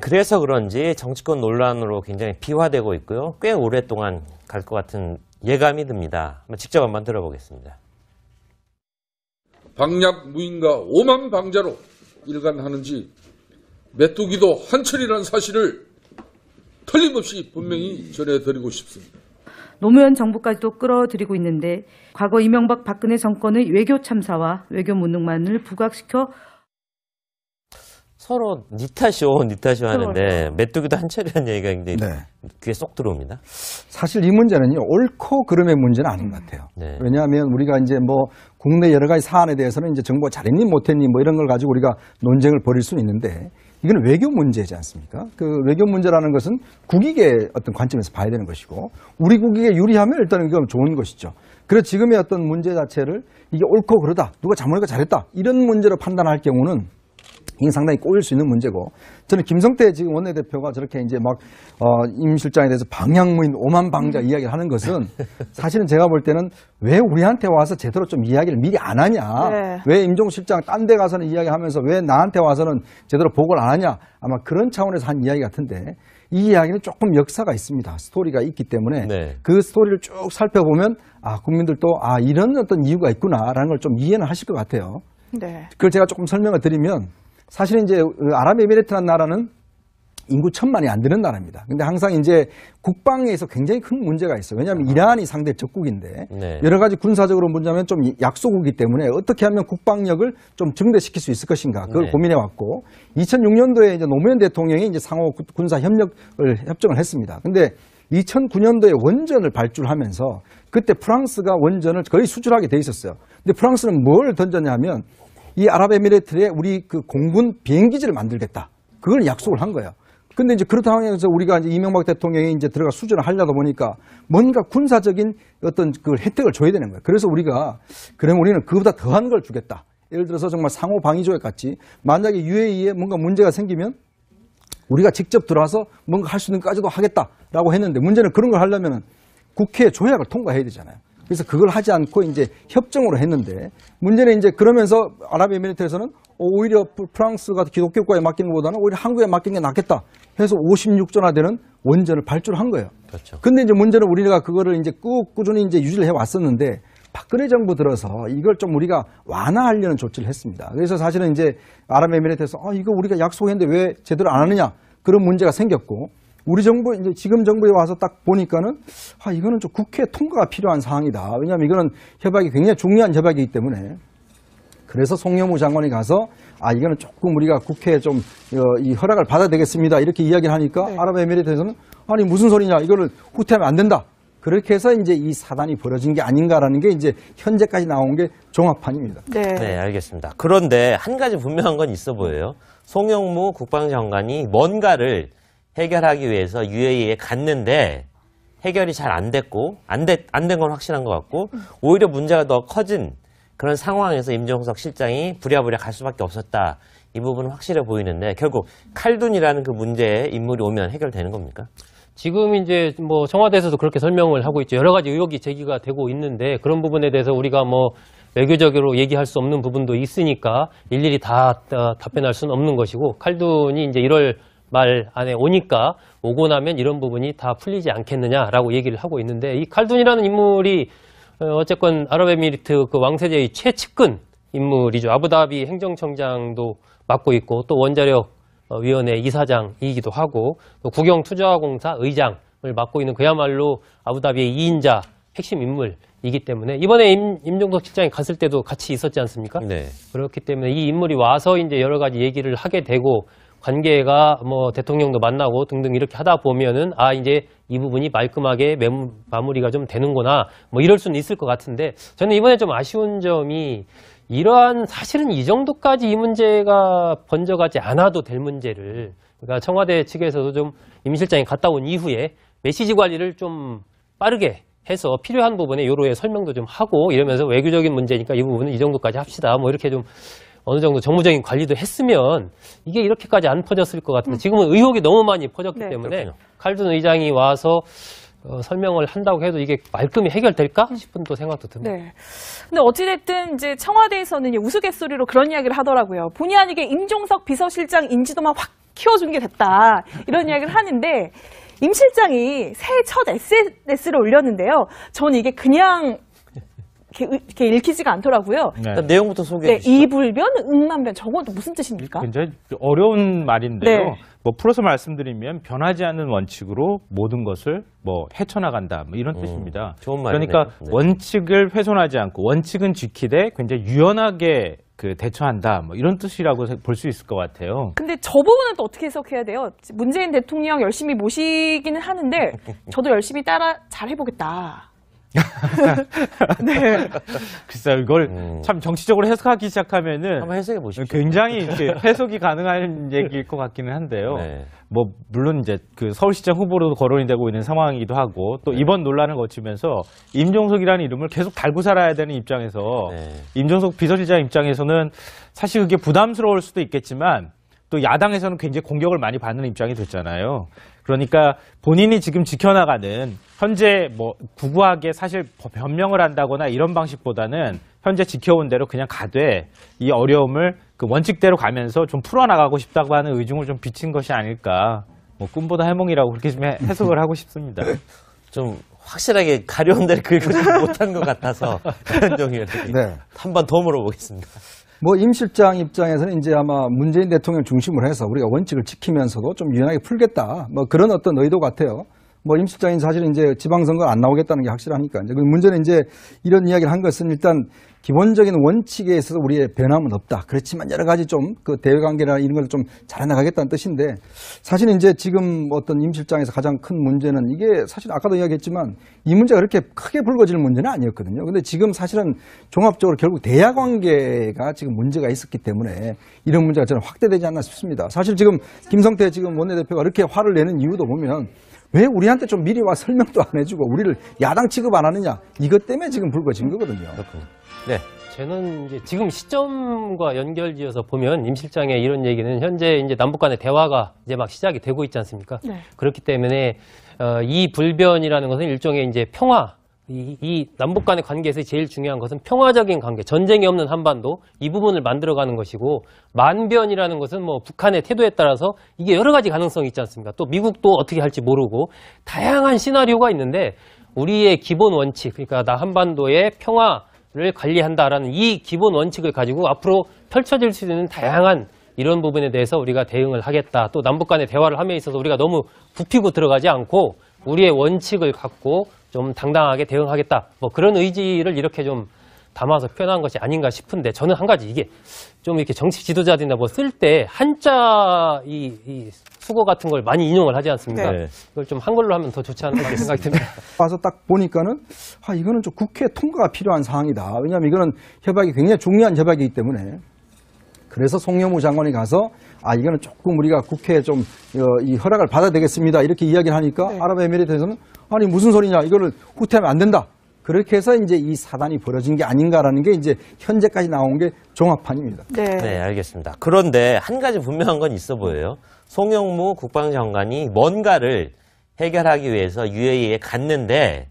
그래서 그런지 정치권 논란으로 굉장히 비화되고 있고요. 꽤 오랫동안 갈 것 같은 예감이 듭니다. 직접 한번 들어보겠습니다. 방약 무인과 오만 방자로 일관하는지 메뚜기도 한철이라는 사실을 틀림없이 분명히 전해드리고 싶습니다. 노무현 정부까지도 끌어들이고 있는데 과거 이명박 박근혜 정권의 외교 참사와 외교 무능만을 부각시켜 서로 니 탓이오 하는데 메뚜기도 한철이라는 얘기가 굉장히 귀에 쏙 들어옵니다. 사실 이 문제는요, 옳고 그름의 문제는 아닌 것 같아요. 네. 왜냐하면 우리가 이제 뭐 국내 여러 가지 사안에 대해서는 이제 정부가 잘했니 못했니 뭐 이런 걸 가지고 우리가 논쟁을 벌일 수는 있는데 이건 외교 문제지 않습니까? 그 외교 문제라는 것은 국익의 어떤 관점에서 봐야 되는 것이고 우리 국익에 유리하면 일단은 이건 좋은 것이죠. 그래서 지금의 어떤 문제 자체를 이게 옳고 그러다, 누가 잘못했고 잘했다 이런 문제로 판단할 경우는 이게 상당히 꼬일 수 있는 문제고, 저는 김성태 지금 원내대표가 저렇게 이제 막 임 실장에 대해서 방향무인 오만방자 이야기를 하는 것은 사실은 제가 볼 때는 왜 우리한테 와서 제대로 좀 이야기를 미리 안 하냐, 왜 임종석 실장 딴 데 가서는 이야기하면서 왜 나한테 와서는 제대로 보고를 안 하냐, 아마 그런 차원에서 한 이야기 같은데 이 이야기는 조금 역사가 있습니다. 스토리가 있기 때문에 그 스토리를 쭉 살펴보면 국민들도 이런 어떤 이유가 있구나라는 걸 좀 이해는 하실 것 같아요. 그걸 제가 조금 설명을 드리면, 사실은 이제 아랍에미레이트라는 나라는 인구 1000만이 안 되는 나라입니다. 근데 항상 이제 국방에서 굉장히 큰 문제가 있어요. 왜냐하면 이란이 상대 적국인데 여러 가지 군사적으로 문제면 좀 약소국이기 때문에 어떻게 하면 국방력을 좀 증대시킬 수 있을 것인가, 그걸 고민해 왔고 2006년도에 이제 노무현 대통령이 이제 상호 군사 협정을 했습니다. 근데 2009년도에 원전을 발주하면서 그때 프랑스가 원전을 거의 수출하게 돼 있었어요. 근데 프랑스는 뭘 던졌냐면 이 아랍에미레이트에 우리 그 공군 비행기지를 만들겠다, 그걸 약속을 한 거예요. 근데 이제 그렇다 하면서 우리가 이제 이명박 대통령이 이제 들어가 수주를 하려다 보니까 뭔가 군사적인 어떤 그 혜택을 줘야 되는 거예요. 그래서 우리가 그러면 우리는 그보다 더한 걸 주겠다. 예를 들어서 정말 상호 방위 조약 같이 만약에 UAE에 뭔가 문제가 생기면 우리가 직접 들어와서 뭔가 할 수 있는 것까지도 하겠다라고 했는데, 문제는 그런 걸 하려면 국회 조약을 통과해야 되잖아요. 그래서 그걸 하지 않고 이제 협정으로 했는데, 문제는 이제 그러면서 아랍에미레이트에서는 오히려 프랑스가 기독교 국가에 맡기는 것보다는 오히려 한국에 맡기는 게 낫겠다 해서 56조나 되는 원전을 발주를 한 거예요. 그렇죠. 근데 이제 문제는 우리가 그거를 이제 꾸준히 이제 유지를 해 왔었는데 박근혜 정부 들어서 이걸 좀 우리가 완화하려는 조치를 했습니다. 그래서 사실은 이제 아랍에미레이트에서 이거 우리가 약속했는데 왜 제대로 안 하느냐, 그런 문제가 생겼고, 우리 정부, 이제 지금 정부에 와서 딱 보니까는 이거는 좀 국회 통과가 필요한 사항이다. 왜냐하면 이거는 협약이 굉장히 중요한 협약이기 때문에. 그래서 송영무 장관이 가서 이거는 조금 우리가 국회에 좀 이 허락을 받아야 되겠습니다, 이렇게 이야기를 하니까 아랍에미레이트에서는 무슨 소리냐, 이거를 후퇴하면 안 된다. 그렇게 해서 이제 이 사단이 벌어진 게 아닌가라는 게 이제 현재까지 나온 게 종합판입니다. 네, 알겠습니다. 그런데 한 가지 분명한 건 있어 보여요. 송영무 국방장관이 뭔가를 해결하기 위해서 UAE에 갔는데 해결이 잘 안 됐고 안 된 건 확실한 것 같고, 오히려 문제가 더 커진 그런 상황에서 임종석 실장이 부랴부랴 갈 수밖에 없었다. 이 부분은 확실해 보이는데 결국 칼둔이라는 그 문제에 인물이 오면 해결되는 겁니까? 지금 이제 뭐 청와대에서도 그렇게 설명을 하고 있죠. 여러 가지 의혹이 제기가 되고 있는데 그런 부분에 대해서 우리가 뭐 외교적으로 얘기할 수 없는 부분도 있으니까 일일이 다 답변할 수는 없는 것이고, 칼둔이 이제 1월 말 안에 오고 나면 이런 부분이 다 풀리지 않겠느냐라고 얘기를 하고 있는데, 이 칼둔이라는 인물이 어쨌건 아랍에미리트 그 왕세자의 최측근 인물이죠. 아부다비 행정청장도 맡고 있고 또 원자력 위원회 이사장이기도 하고 또 국영투자공사 의장을 맡고 있는 그야말로 아부다비의 2인자 핵심 인물이기 때문에 이번에 임종석 실장이 갔을 때도 같이 있었지 않습니까? 그렇기 때문에 이 인물이 와서 이제 여러 가지 얘기를 하게 되고 관계가 뭐 대통령도 만나고 등등 이렇게 하다 보면은 이제 이 부분이 말끔하게 마무리가 좀 되는구나 뭐 이럴 수는 있을 것 같은데, 저는 이번에 좀 아쉬운 점이 이러한 사실은 이 정도까지 이 문제가 번져가지 않아도 될 문제를, 그러니까 청와대 측에서도 좀 임 실장이 갔다 온 이후에 메시지 관리를 좀 빠르게 해서 필요한 부분에 요로에 설명도 좀 하고 이러면서 외교적인 문제니까 이 부분은 이 정도까지 합시다 뭐 이렇게 좀 어느 정도 정무적인 관리도 했으면 이게 이렇게까지 안 퍼졌을 것 같은데 지금은 의혹이 너무 많이 퍼졌기 때문에 칼둔 의장이 와서 설명을 한다고 해도 이게 말끔히 해결될까 싶은 또 생각도 듭니다. 네. 근데 어찌됐든 이제 청와대에서는 우스갯소리로 그런 이야기를 하더라고요. 본의 아니게 임종석 비서실장 인지도만 확 키워준 게 됐다. 이런 이야기를 하는데 임 실장이 새해 첫 SNS를 올렸는데요. 저는 이게 그냥 이렇게 읽히지가 않더라고요. 네. 일단 내용부터 소개해 네, 주시죠. 이불변, 응만변 저것도 무슨 뜻입니까? 굉장히 어려운 말인데요. 네. 뭐 풀어서 말씀드리면 변하지 않는 원칙으로 모든 것을 뭐 헤쳐나간다 뭐 이런 뜻입니다. 좋은 말이네요. 그러니까 네. 원칙을 훼손하지 않고 원칙은 지키되 굉장히 유연하게 그 대처한다 뭐 이런 뜻이라고 볼 수 있을 것 같아요. 근데 저 부분은 또 어떻게 해석해야 돼요? 문재인 대통령 열심히 모시기는 하는데 저도 열심히 따라 잘 해보겠다. 네. 글쎄요, 이걸 참 정치적으로 해석하기 시작하면은 한번 해석해 보십시오. 굉장히 이렇게 해석이 가능한 얘기일 것 같기는 한데요. 네. 뭐 물론 이제 그 서울시장 후보로도 거론이 되고 있는 상황이기도 하고 또 이번 논란을 거치면서 임종석이라는 이름을 계속 달고 살아야 되는 입장에서 네. 임종석 비서실장 입장에서는 사실 그게 부담스러울 수도 있겠지만 또 야당에서는 굉장히 공격을 많이 받는 입장이 됐잖아요. 그러니까 본인이 지금 지켜나가는 현재 뭐 구구하게 사실 변명을 한다거나 이런 방식보다는 현재 지켜온 대로 그냥 가되 이 어려움을 그 원칙대로 가면서 좀 풀어나가고 싶다고 하는 의중을 좀 비친 것이 아닐까. 뭐 꿈보다 해몽이라고 그렇게 좀 해석을 하고 싶습니다. 좀 확실하게 가려운 데를 긁지 못한 것 같아서 한정희 의원님 네. 한번 더 물어보겠습니다. 뭐 임 실장 입장에서는 이제 아마 문재인 대통령 중심으로 해서 우리가 원칙을 지키면서도 좀 유연하게 풀겠다. 뭐 그런 어떤 의도 같아요. 뭐 임 실장이 사실 이제 지방선거 안 나오겠다는 게 확실하니까. 이제 문제는 이제 이런 이야기를 한 것은 일단 기본적인 원칙에 있어서 우리의 변함은 없다. 그렇지만 여러 가지 좀 그 대외관계나 이런 걸 좀 잘해나가겠다는 뜻인데 사실 이제 지금 어떤 임 실장에서 가장 큰 문제는 이게 사실 아까도 이야기했지만 이 문제가 그렇게 크게 불거질 문제는 아니었거든요. 근데 지금 사실은 종합적으로 결국 대야 관계가 지금 문제가 있었기 때문에 이런 문제가 저는 확대되지 않나 싶습니다. 사실 지금 김성태 지금 원내대표가 이렇게 화를 내는 이유도 보면 왜 우리한테 좀 미리 와 설명도 안 해주고 우리를 야당 취급 안 하느냐 이것 때문에 지금 불거진 거거든요. 그렇군요. 네. 저는 이제 지금 시점과 연결지어서 보면 임 실장의 이런 얘기는 현재 이제 남북 간의 대화가 이제 막 시작이 되고 있지 않습니까? 네. 그렇기 때문에 이 불변이라는 것은 일종의 이제 평화, 이 남북 간의 관계에서 제일 중요한 것은 평화적인 관계, 전쟁이 없는 한반도 이 부분을 만들어가는 것이고 만변이라는 것은 뭐 북한의 태도에 따라서 이게 여러 가지 가능성이 있지 않습니까? 또 미국도 어떻게 할지 모르고 다양한 시나리오가 있는데 우리의 기본 원칙, 그러니까 나 한반도의 평화를 관리한다라는 이 기본 원칙을 가지고 앞으로 펼쳐질 수 있는 다양한 이런 부분에 대해서 우리가 대응을 하겠다. 또 남북 간의 대화를 함에 있어서 우리가 너무 굽히고 들어가지 않고 우리의 원칙을 갖고 좀 당당하게 대응하겠다. 뭐 그런 의지를 이렇게 좀 담아서 표현한 것이 아닌가 싶은데 저는 한 가지 이게 좀 이렇게 정치 지도자들이나 뭐 쓸 때 한자 이 수거 같은 걸 많이 인용을 하지 않습니까? 네. 이걸 좀 한글로 하면 더 좋지 않을까 생각이 듭니다. 와서 딱 보니까는 이거는 좀 국회 통과가 필요한 사항이다. 왜냐하면 이거는 협약이 굉장히 중요한 협약이기 때문에 그래서 송영무 장관이 가서 이거는 조금 우리가 국회에 좀 이 허락을 받아야 되겠습니다. 이렇게 이야기를 하니까 네. 아랍에미리트에서는 아니 무슨 소리냐 이거를 후퇴하면 안 된다. 그렇게 해서 이제 이 사단이 벌어진 게 아닌가라는 게 이제 현재까지 나온 게 종합판입니다. 네. 네, 알겠습니다. 그런데 한 가지 분명한 건 있어 보여요. 송영무 국방장관이 뭔가를 해결하기 위해서 UAE에 갔는데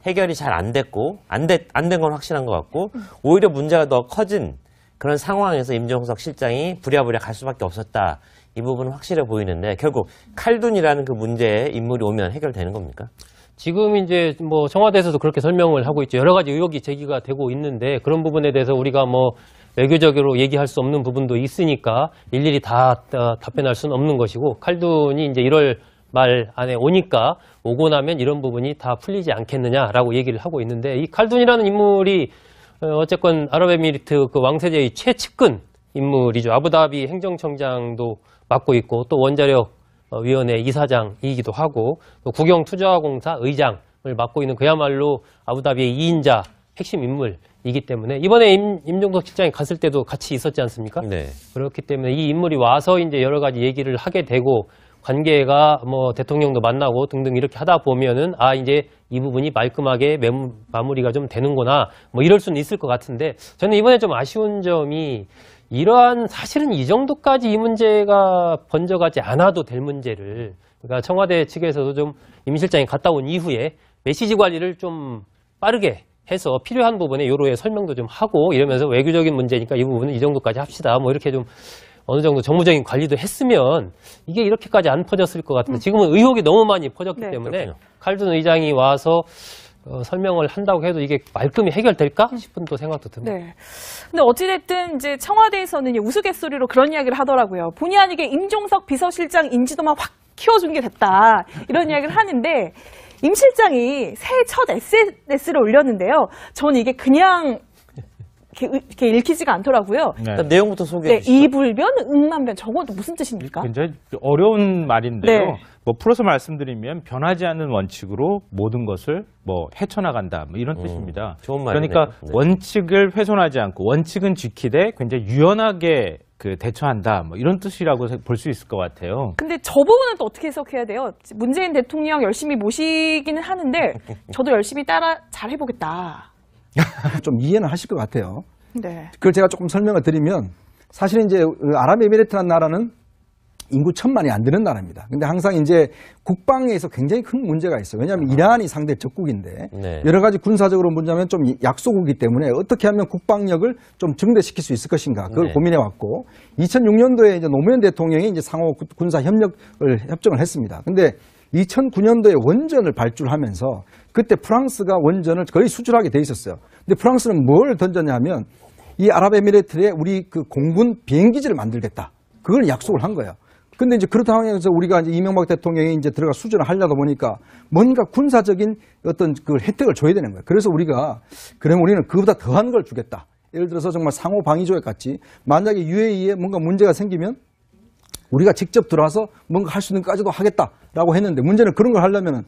해결이 잘 안 됐고 안 된 건 확실한 것 같고 오히려 문제가 더 커진 그런 상황에서 임종석 실장이 부랴부랴 갈 수밖에 없었다. 이 부분은 확실해 보이는데 결국 칼둔이라는 그 문제에 인물이 오면 해결되는 겁니까? 지금 이제 뭐 청와대에서도 그렇게 설명을 하고 있죠. 여러 가지 의혹이 제기가 되고 있는데 그런 부분에 대해서 우리가 뭐 외교적으로 얘기할 수 없는 부분도 있으니까 일일이 다 답변할 수는 없는 것이고 칼둔이 이제 1월 말 안에 오고 나면 이런 부분이 다 풀리지 않겠느냐라고 얘기를 하고 있는데 이 칼둔이라는 인물이 어쨌건 아랍에미리트 그 왕세자의 최측근 인물이죠. 아부다비 행정청장도 맡고 있고 또 원자력 위원회 이사장이기도 하고 또 국영투자공사 의장을 맡고 있는 그야말로 아부다비의 2인자 핵심 인물이기 때문에 이번에 임종석 실장이 갔을 때도 같이 있었지 않습니까? 네. 그렇기 때문에 이 인물이 와서 이제 여러 가지 얘기를 하게 되고 관계가 뭐 대통령도 만나고 등등 이렇게 하다 보면은 이제 이 부분이 말끔하게 마무리가 좀 되는구나 뭐 이럴 수는 있을 것 같은데 저는 이번에 좀 아쉬운 점이 이러한 사실은 이 정도까지 이 문제가 번져가지 않아도 될 문제를 그러니까 청와대 측에서도 좀 임 실장이 갔다 온 이후에 메시지 관리를 좀 빠르게 해서 필요한 부분에 요로에 설명도 좀 하고 이러면서 외교적인 문제니까 이 부분은 이 정도까지 합시다. 뭐 이렇게 좀 어느 정도 정무적인 관리도 했으면 이게 이렇게까지 안 퍼졌을 것 같은데 지금은 의혹이 너무 많이 퍼졌기 네. 때문에 그렇군요. 칼든 의장이 와서 설명을 한다고 해도 이게 말끔히 해결될까 싶은 또 생각도 듭니다. 네. 근데 어찌됐든 이제 청와대에서는 우스갯소리로 그런 이야기를 하더라고요. 본의 아니게 임종석 비서실장 인지도만 확 키워준 게 됐다. 이런 이야기를 하는데 임 실장이 새해 첫 SNS를 올렸는데요. 저는 이게 그냥 이렇게 읽히지가 않더라고요. 네. 일단 내용부터 소개해 네, 주시죠. 이불변, 응만변. 저건 또 무슨 뜻입니까? 굉장히 어려운 말인데요. 네. 뭐 풀어서 말씀드리면 변하지 않는 원칙으로 모든 것을 뭐 헤쳐나간다 뭐 이런 뜻입니다. 좋은 말이네요. 그러니까 네. 원칙을 훼손하지 않고 원칙은 지키되 굉장히 유연하게 대처한다 뭐 이런 뜻이라고 볼 수 있을 것 같아요. 근데 저 부분은 또 어떻게 해석해야 돼요? 문재인 대통령 열심히 모시기는 하는데 저도 열심히 따라 잘 해보겠다. 좀 이해는 하실 것 같아요. 네. 그걸 제가 조금 설명을 드리면 사실 이제 아랍에미레이트라는 나라는 인구 1000만이 안 되는 나라입니다. 근데 항상 이제 국방에서 굉장히 큰 문제가 있어요. 왜냐하면 이란이 상대 적국인데 네. 여러 가지 군사적으로 문제면 좀 약소국이기 때문에 어떻게 하면 국방력을 좀 증대시킬 수 있을 것인가 그걸 네. 고민해 왔고 2006년도에 이제 노무현 대통령이 이제 상호 군사 협정을 했습니다. 근데 2009년도에 원전을 발주하면서 그때 프랑스가 원전을 거의 수출하게 돼 있었어요. 근데 프랑스는 뭘 던졌냐 하면 이 아랍에미레이트에 우리 그 공군 비행기지를 만들겠다. 그걸 약속을 한 거예요. 근데 이제 그렇다 하면서 우리가 이제 이명박 대통령이 이제 들어가 수주를 하려다 보니까 뭔가 군사적인 어떤 그 혜택을 줘야 되는 거예요. 그래서 우리가 그럼 우리는 그보다 더한 걸 주겠다. 예를 들어서 정말 상호 방위 조약 같이 만약에 UAE에 뭔가 문제가 생기면 우리가 직접 들어와서 뭔가 할 수 있는 것까지도 하겠다라고 했는데 문제는 그런 걸 하려면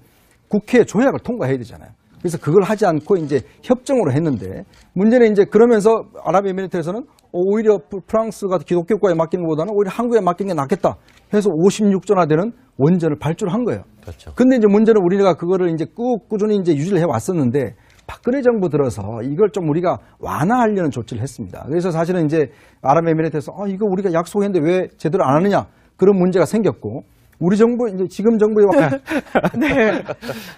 국회 조약을 통과해야 되잖아요. 그래서 그걸 하지 않고 이제 협정으로 했는데 문제는 이제 그러면서 아랍에미리트에서는 오히려 프랑스가 기독교 국가에 맡기는 것보다는 오히려 한국에 맡기는 게 낫겠다 해서 56조나 되는 원전을 발주를 한 거예요. 그렇죠. 근데 이제 문제는 우리가 그거를 이제 꾸준히 이제 유지를 해 왔었는데 박근혜 정부 들어서 이걸 좀 우리가 완화하려는 조치를 했습니다. 그래서 사실은 이제 아랍에미레이트에서 이거 우리가 약속했는데 왜 제대로 안 하느냐 그런 문제가 생겼고 우리 정부 이제 지금 정부에 네.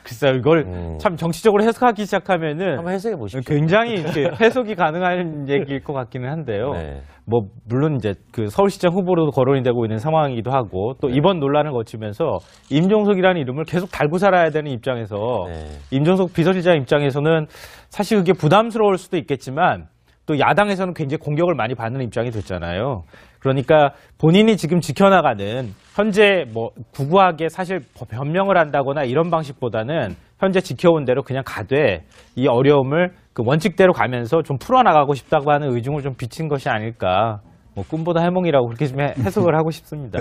글쎄요, 이걸 참 정치적으로 해석하기 시작하면은 한번 해석해 보십시오. 굉장히 이렇게 해석이 가능한 얘기일 것 같기는 한데요. 네. 뭐 물론 이제 그 서울시장 후보로도 거론이 되고 있는 상황이기도 하고 또 이번 논란을 거치면서 임종석이라는 이름을 계속 달고 살아야 되는 입장에서 네. 임종석 비서실장 입장에서는 사실 그게 부담스러울 수도 있겠지만 또 야당에서는 굉장히 공격을 많이 받는 입장이 됐잖아요. 그러니까 본인이 지금 지켜나가는 현재 뭐 구구하게 사실 변명을 한다거나 이런 방식보다는 현재 지켜온 대로 그냥 가되 이 어려움을 그 원칙대로 가면서 좀 풀어나가고 싶다고 하는 의중을 좀 비친 것이 아닐까. 뭐 꿈보다 해몽이라고 그렇게 좀 해석을 하고 싶습니다.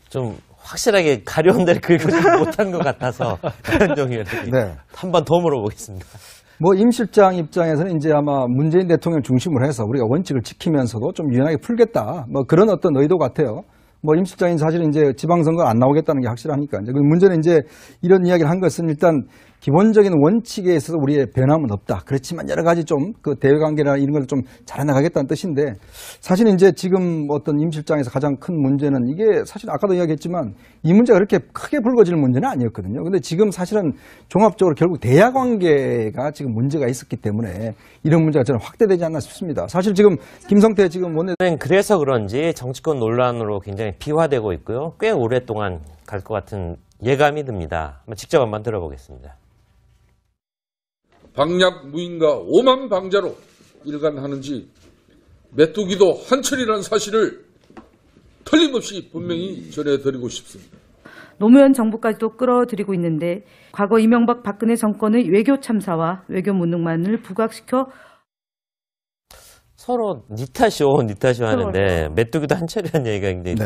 좀 확실하게 가려운 데를 긁지 못한 것 같아서 한정희 의원님 네. 한 번 더 물어보겠습니다. 뭐 임 실장 입장에서는 이제 아마 문재인 대통령 중심으로 해서 우리가 원칙을 지키면서도 좀 유연하게 풀겠다. 뭐 그런 어떤 의도 같아요. 뭐 임 실장이 사실 이제 지방선거 안 나오겠다는 게 확실하니까. 이제 문제는 이제 이런 이야기를 한 것은 일단 기본적인 원칙에 있어서 우리의 변함은 없다. 그렇지만 여러 가지 좀 그 대외관계나 이런 걸 좀 잘해나가겠다는 뜻인데 사실 이제 지금 어떤 임 실장에서 가장 큰 문제는 이게 사실 아까도 이야기했지만 이 문제가 그렇게 크게 불거질 문제는 아니었거든요. 근데 지금 사실은 종합적으로 결국 대야 관계가 지금 문제가 있었기 때문에 이런 문제가 저는 확대되지 않나 싶습니다. 사실 지금 김성태 지금 원내 그래서 그런지 정치권 논란으로 굉장히 비화되고 있고요. 꽤 오랫동안 갈 것 같은 예감이 듭니다. 직접 한번 들어보겠습니다. 방약 무인가 오만 방자로 일관하는지 메뚜기도 한철이라는 사실을 틀림없이 분명히 전해드리고 싶습니다. 노무현 정부까지도 끌어들이고 있는데 과거 이명박 박근혜 정권의 외교 참사와 외교 무능만을 부각시켜 서로 니 탓이오 하는데 메뚜기도 한철이라는 얘기가 굉장히 네.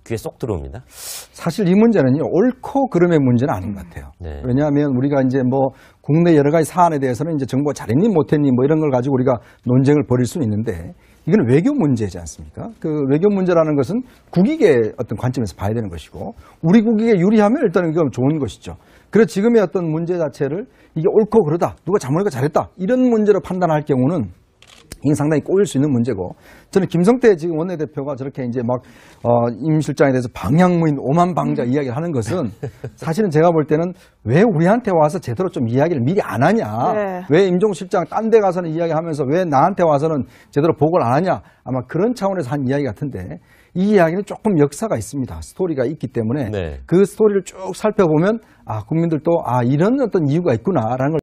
귀에 쏙 들어옵니다. 사실 이 문제는요, 옳고 그름의 문제는 아닌 것 같아요. 네. 왜냐하면 우리가 이제 뭐 국내 여러 가지 사안에 대해서는 이제 정부가 잘했니 못했니 뭐 이런 걸 가지고 우리가 논쟁을 벌일 수는 있는데 이건 외교 문제지 않습니까? 그 외교 문제라는 것은 국익의 어떤 관점에서 봐야 되는 것이고 우리 국익에 유리하면 일단은 이건 좋은 것이죠. 그래서 지금의 어떤 문제 자체를 이게 옳고 그러다, 누가 잘못했고 잘했다 이런 문제로 판단할 경우는 이게 상당히 꼬일 수 있는 문제고, 저는 김성태 지금 원내대표가 저렇게 이제 막, 임 실장에 대해서 방향무인 오만방자 이야기를 하는 것은 사실은 제가 볼 때는 왜 우리한테 와서 제대로 좀 이야기를 미리 안 하냐. 네. 왜 임종석 실장 딴 데 가서는 이야기하면서 왜 나한테 와서는 제대로 보고를 안 하냐. 아마 그런 차원에서 한 이야기 같은데, 이 이야기는 조금 역사가 있습니다. 스토리가 있기 때문에 네. 그 스토리를 쭉 살펴보면 국민들도 이런 어떤 이유가 있구나라는 걸